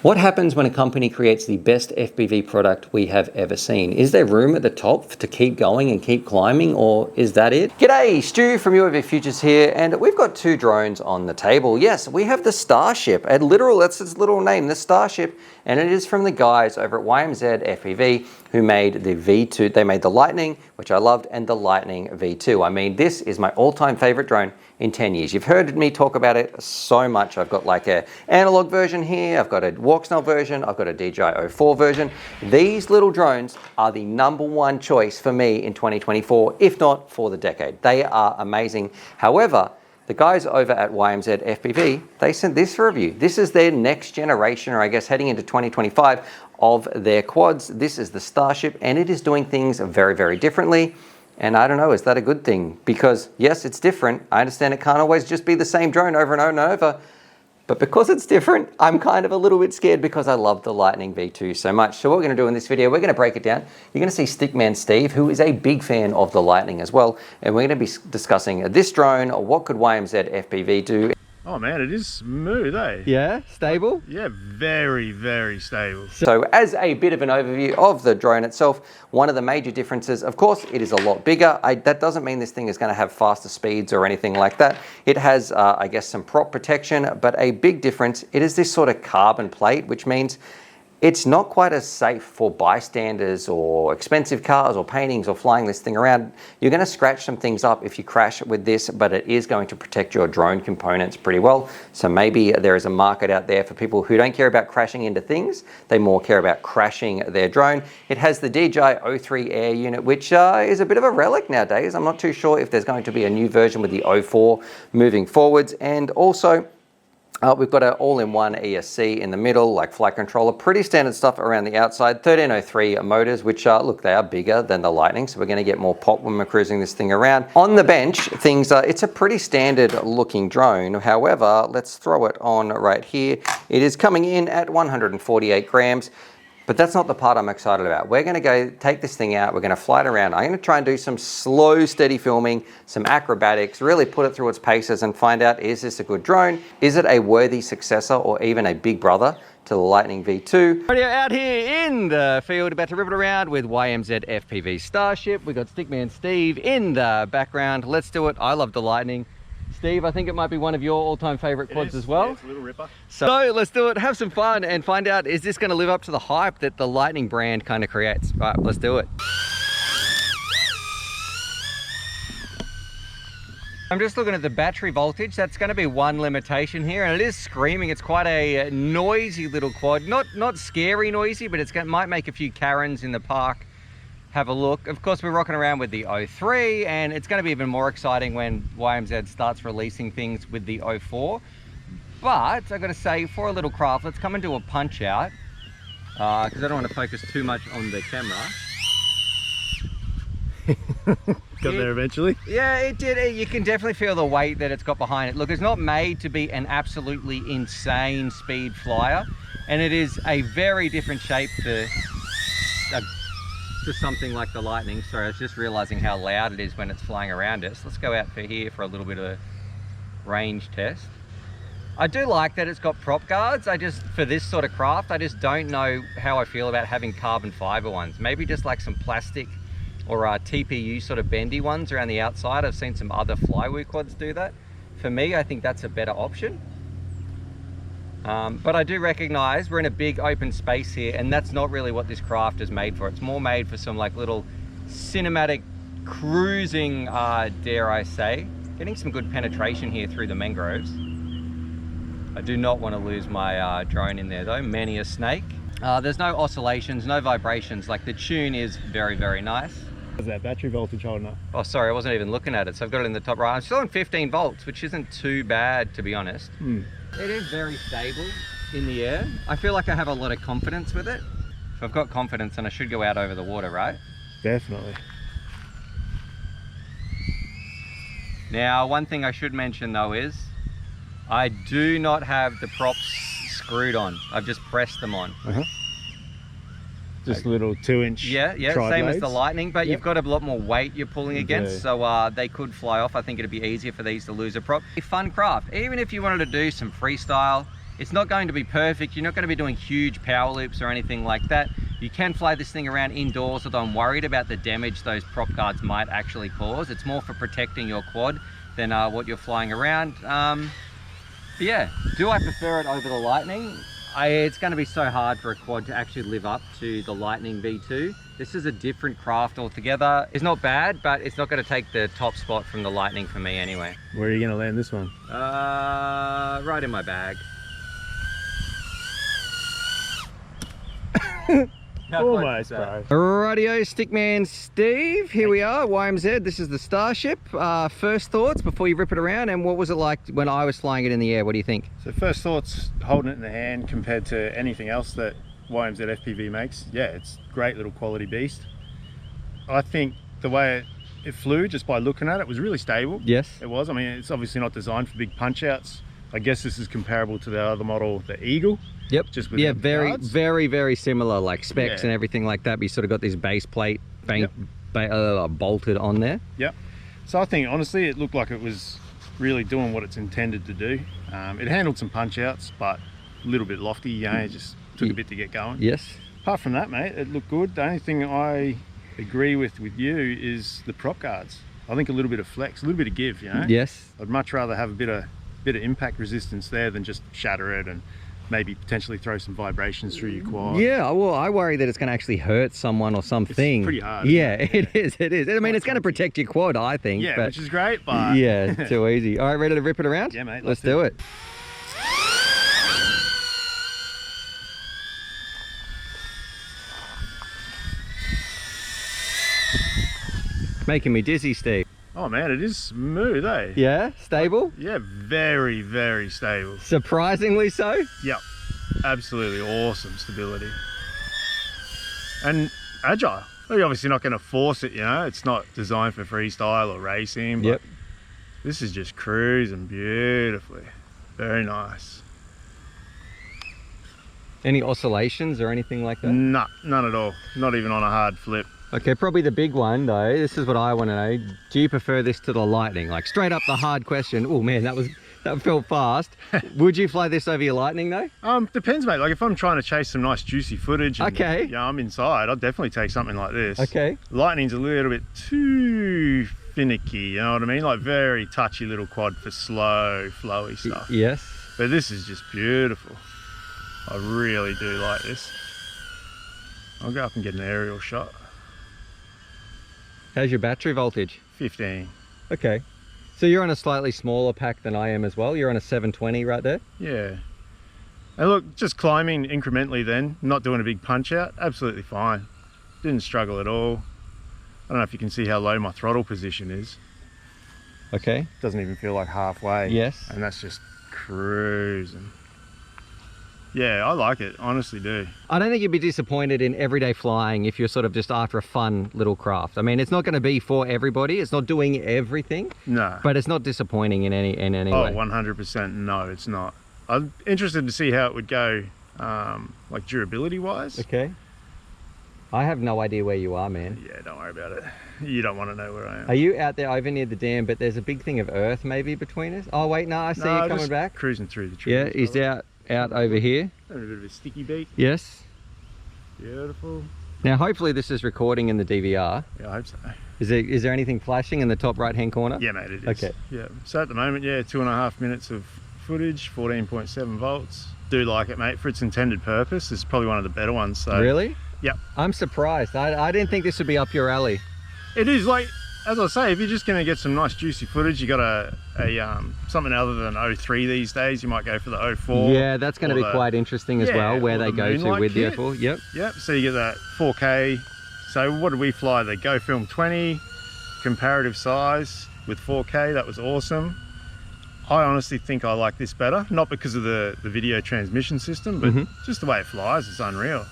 What happens when a company creates the best FPV product we have ever seen? Is there room at the top to keep going and keep climbing, or is that it? G'day, Stu from UAVfutures here, and we've got two drones on the table. Yes, we have the Starship, that's its literal name, the Starship, and it is from the guys over at YMZFPV who made the V2. They made the Lightning, which I loved, and the Lightning V2. I mean, this is my all-time favorite drone in 10 years. You've heard me talk about it so much. I've got like an analog version here, I've got a walk-snell version, I've got a DJI 04 version. These little drones are the #1 choice for me in 2024, if not for the decade. They are amazing. However, the guys over at YMZFPV, they sent this for review. This is their next generation, or I guess heading into 2025, of their quads. This is the Starship, and it is doing things very, very differently. And I don't know, is that a good thing? Because yes, it's different. I understand it can't always just be the same drone over and over and over. But because it's different, I'm kind of a little bit scared because I love the Lightning V2 so much. So what we're gonna do in this video, we're gonna break it down. You're gonna see Stickman Steve, who is a big fan of the Lightning as well. And we're gonna be discussing this drone, what could YMZFPV do? Oh man, it is smooth, eh? Yeah, stable? Yeah, very, very stable. So as a bit of an overview of the drone itself, one of the major differences, of course, it is a lot bigger. That doesn't mean this thing is going to have faster speeds or anything like that. It has, I guess, some prop protection, but a big difference, it is this sort of carbon plate, which means it's not quite as safe for bystanders or expensive cars or paintings or flying this thing around. You're going to scratch some things up if you crash with this, but it is going to protect your drone components pretty well. So maybe there is a market out there for people who don't care about crashing into things. They more care about crashing their drone. It has the DJI 03 Air unit, which is a bit of a relic nowadays. I'm not too sure if there's going to be a new version with the 04 moving forwards. And also, we've got an all-in-one ESC in the middle, like flight controller, pretty standard stuff around the outside. 1303 motors, which look, they are bigger than the Lightning, so we're going to get more pop when we're cruising this thing around. On the bench, things it's a pretty standard looking drone. However, let's throw it on right here. It is coming in at 148 grams. But that's not the part I'm excited about. We're gonna go take this thing out, we're gonna fly it around. I'm gonna try and do some slow, steady filming, some acrobatics, really put it through its paces and find out, is this a good drone? Is it a worthy successor or even a big brother to the Lightning V2? Radio out here in the field, about to rip it around with YMZFPV Starship. We got Stickman Steve in the background. Let's do it. I love the Lightning. Steve, I think it might be one of your all-time favorite quads as well. Yeah, it's a little ripper. So let's do it, have some fun and find out, is this going to live up to the hype that the Lightning brand kind of creates? Right, let's do it. I'm just looking at the battery voltage. That's going to be one limitation here, and it is screaming. It's quite a noisy little quad. Not scary noisy, but might make a few Karens in the park have a look. Of course, we're rocking around with the 03, and it's going to be even more exciting when YMZ starts releasing things with the 04. But I've got to say, for a little craft, let's come and do a punch out, because I don't want to focus too much on the camera. Got there eventually? Yeah, it did. You can definitely feel the weight that it's got behind it. Look, it's not made to be an absolutely insane speed flyer, and it is a very different shape to something like the Lightning. Sorry, I was just realizing how loud it is when it's flying around us. Let's go out for here for a little bit of a range test. I do like that it's got prop guards. For this sort of craft, I just don't know how I feel about having carbon fiber ones. Maybe just like some plastic or TPU sort of bendy ones around the outside. I've seen some other flywheel quads do that. For me, I think that's a better option. But I do recognize we're in a big open space here, and that's not really what this craft is made for. It's more made for some like little cinematic cruising, dare I say. Getting some good penetration here through the mangroves. I do not want to lose my drone in there though. Many a snake. There's no oscillations, no vibrations. Like, the tune is very, very nice. Is that battery voltage holding up? Oh, sorry, I wasn't even looking at it. So I've got it in the top right. I'm still on 15 volts, which isn't too bad, to be honest. It is very stable in the air. I feel like I have a lot of confidence with it. If I've got confidence, then I should go out over the water, right? Definitely. Now, one thing I should mention though is, I do not have the props screwed on. I've just pressed them on. Just little 2-inch yeah, same as the Lightning, but you've got a lot more weight you're pulling against, so they could fly off. I think it'd be easier for these to lose a prop. A fun craft, even if you wanted to do some freestyle, It's not going to be perfect. You're not going to be doing huge power loops or anything like that. You can fly this thing around indoors, although I'm worried about the damage those prop guards might actually cause. It's more for protecting your quad than what you're flying around. But yeah, do I prefer it over the Lightning? It's going to be so hard for a quad to actually live up to the Lightning V2. This is a different craft altogether. It's not bad, but it's not going to take the top spot from the Lightning for me anyway. Where are you going to land this one? Right in my bag. Almost, bro. Radio Stickman Steve, here we are, YMZ. This is the Starship. First thoughts before you rip it around, and what was it like when I was flying it in the air? What do you think? So first thoughts, holding it in the hand compared to anything else that YMZFPV makes. Yeah, it's a great little quality beast. I think the way it flew, just by looking at it, was really stable. Yes. It was. I mean, it's obviously not designed for big punch outs. I guess this is comparable to the other model, the Eagle. Yep. Just with very similar, like specs and everything like that. But you sort of got this base plate bolted on there. Yep. So I think honestly, it looked like it was really doing what it's intended to do. It handled some punch outs, but a little bit lofty. You know, it just took a bit to get going. Yes. Apart from that, mate, it looked good. The only thing I agree with you is the prop guards. I think a little bit of flex, a little bit of give. You know. Yes. I'd much rather have a bit of impact resistance there than just shatter it and maybe potentially throw some vibrations through your quad. Yeah, well, I worry that it's going to actually hurt someone or something. It's pretty hard. Yeah, it is. I mean, it's going to protect your quad, I think. Yeah, but which is great, but... Yeah, too easy. All right, ready to rip it around? Yeah, mate. Let's do it. Making me dizzy, Steve. Oh man, it is smooth, eh? Yeah, stable? Yeah, very, very stable. Surprisingly so? Yep, absolutely awesome stability. And agile. Well, you're obviously not going to force it, you know, it's not designed for freestyle or racing, but this is just cruising beautifully. Very nice. Any oscillations or anything like that? Nah, none at all. Not even on a hard flip. Okay, probably the big one though, this is what I want to know. Do you prefer this to the Lightning? Like straight up the hard question. Oh man, that felt fast. Would you fly this over your Lightning though? Depends, mate. Like if I'm trying to chase some nice juicy footage and, okay. Yeah, I'm inside, I'd definitely take something like this. Okay. Lightning's a little bit too finicky, you know what I mean? Like very touchy little quad for slow, flowy stuff. Yes. But this is just beautiful. I really do like this. I'll go up and get an aerial shot. How's your battery voltage? 15. Okay. So you're on a slightly smaller pack than I am as well. You're on a 720 right there? Yeah. And look, just climbing incrementally then, not doing a big punch out, absolutely fine. Didn't struggle at all. I don't know if you can see how low my throttle position is. Okay. Doesn't even feel like halfway. Yes. And that's just cruising. Yeah, I like it, honestly do. I don't think you'd be disappointed in everyday flying if you're sort of just after a fun little craft. I mean, it's not going to be for everybody. It's not doing everything. No. But it's not disappointing in any way. 100% no, it's not. I'm interested to see how it would go, like durability wise. Okay. I have no idea where you are, man. Yeah, don't worry about it. You don't want to know where I am. Are you out there over near the dam, but there's a big thing of earth maybe between us? Oh wait, no, I see you coming back. Cruising through the trees. Yeah, he's out over here. A bit of a sticky beat. Yes. Beautiful. Now hopefully this is recording in the DVR. Yeah, I hope so. Is there anything flashing in the top right hand corner? Yeah, mate, it is. Okay. Yeah. So at the moment, yeah, 2.5 minutes of footage, 14.7 volts. Do like it, mate, for its intended purpose. It's probably one of the better ones. So. Really? Yep. I'm surprised. I didn't think this would be up your alley. It is, like, as I say, if you're just going to get some nice juicy footage, you got a something other than 03 these days, you might go for the 04. Yeah, that's going to be quite interesting as well, where they go to with the 04. Yep. Yep, so you get that 4K. So what did we fly? The Go Film 20, comparative size with 4K, that was awesome. I honestly think I like this better, not because of the video transmission system, but just the way it flies, it's unreal.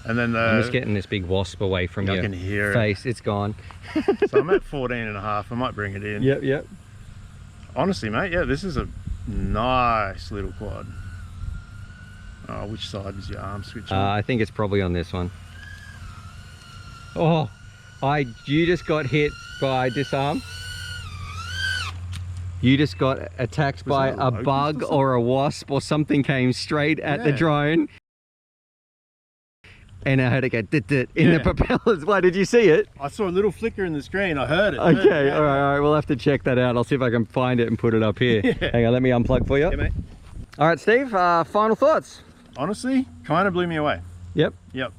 And then I'm just getting this big wasp away from your can hear face. It's gone. So I'm at 14.5. I might bring it in. Yep. Honestly, mate, yeah, this is a nice little quad. Oh, which side is your arm switch on? I think it's probably on this one. Oh, you just got hit by disarm. You just got attacked by that a a locust bug or a wasp or something came straight at the Yeah. drone. And I heard it go dit in the propellers. Why, did you see it? I saw a little flicker in the screen. I heard it. Okay, Yeah. all right, we'll have to check that out. I'll see if I can find it and put it up here. Yeah. Hang on, let me unplug for you. Yeah, mate. All right, Steve, final thoughts? Honestly, kind of blew me away. Yep. Yep,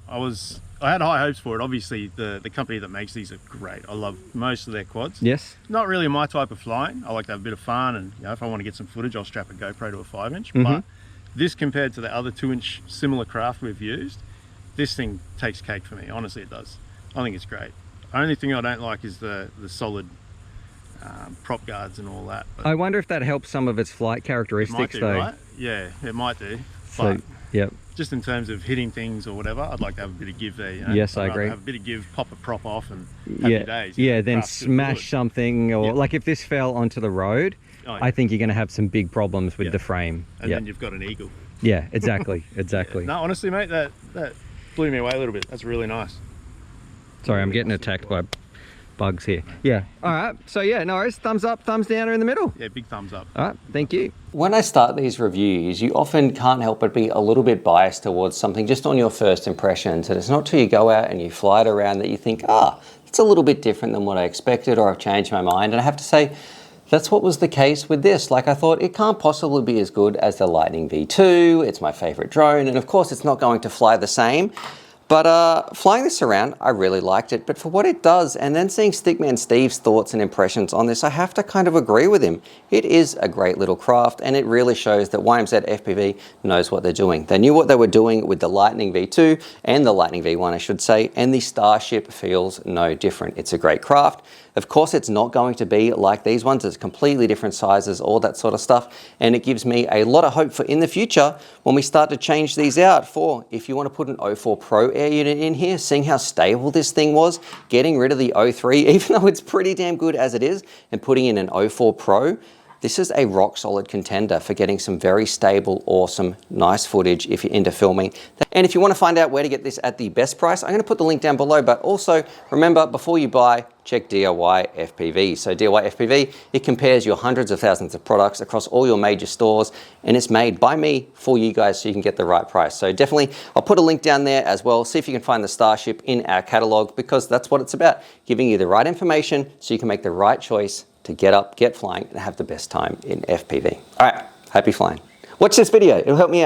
I had high hopes for it. Obviously, the company that makes these are great. I love most of their quads. Yes. Not really my type of flying. I like to have a bit of fun, and if I want to get some footage, I'll strap a GoPro to a 5-inch. Mm-hmm. But this, compared to the other 2-inch similar craft we've used, this thing takes cake for me. Honestly, it does. I think it's great. The only thing I don't like is the solid prop guards and all that. But I wonder if that helps some of its flight it characteristics, might do, though. right? Yeah, it might do. So, But yep. just in terms of hitting things or whatever, I'd like to have a bit of give there. You know? Yes, I I'd rather agree. have a bit of give, pop a prop off, and happy Yeah, days. yeah. Then Craft's good smash fluid. something, or Yep. like if this fell onto the road, Oh, yeah. I think you're going to have some big problems with Yeah. the frame. And Yep. then you've got an eagle. Yeah, exactly, exactly. No, honestly, mate, that blew me away a little bit. That's really nice. Sorry, I'm getting attacked by bugs here. Yeah. All right. So yeah, no worries. Thumbs up, thumbs down, or in the middle. Yeah, big thumbs up. All right. Thank you. When I start these reviews, you often can't help but be a little bit biased towards something just on your first impressions. And it's not till you go out and you fly it around that you think, it's a little bit different than what I expected, or I've changed my mind. And I have to say, that's what was the case with this. Like, I thought it can't possibly be as good as the Lightning V2. It's my favorite drone. And of course, it's not going to fly the same. But flying this around, I really liked it. But for what it does, and then seeing Stickman Steve's thoughts and impressions on this, I have to kind of agree with him. It is a great little craft, and it really shows that YMZFPV knows what they're doing. They knew what they were doing with the Lightning V2 and the Lightning V1, I should say, and the Starship feels no different. It's a great craft. Of course, it's not going to be like these ones. It's completely different sizes, all that sort of stuff. And it gives me a lot of hope for in the future when we start to change these out for, if you want to put an 04 Pro air unit in here, seeing how stable this thing was, getting rid of the 03, even though it's pretty damn good as it is, and putting in an 04 Pro, this is a rock solid contender for getting some very stable, awesome, nice footage if you're into filming. And if you want to find out where to get this at the best price, I'm going to put the link down below, but also remember, before you buy, check YMZFPV. So YMZFPV, it compares your hundreds of thousands of products across all your major stores, and it's made by me for you guys so you can get the right price. So definitely, I'll put a link down there as well. See if you can find the Starship in our catalog, because that's what it's about, giving you the right information so you can make the right choice to get up, get flying, and have the best time in FPV. All right, happy flying. Watch this video, it'll help me out.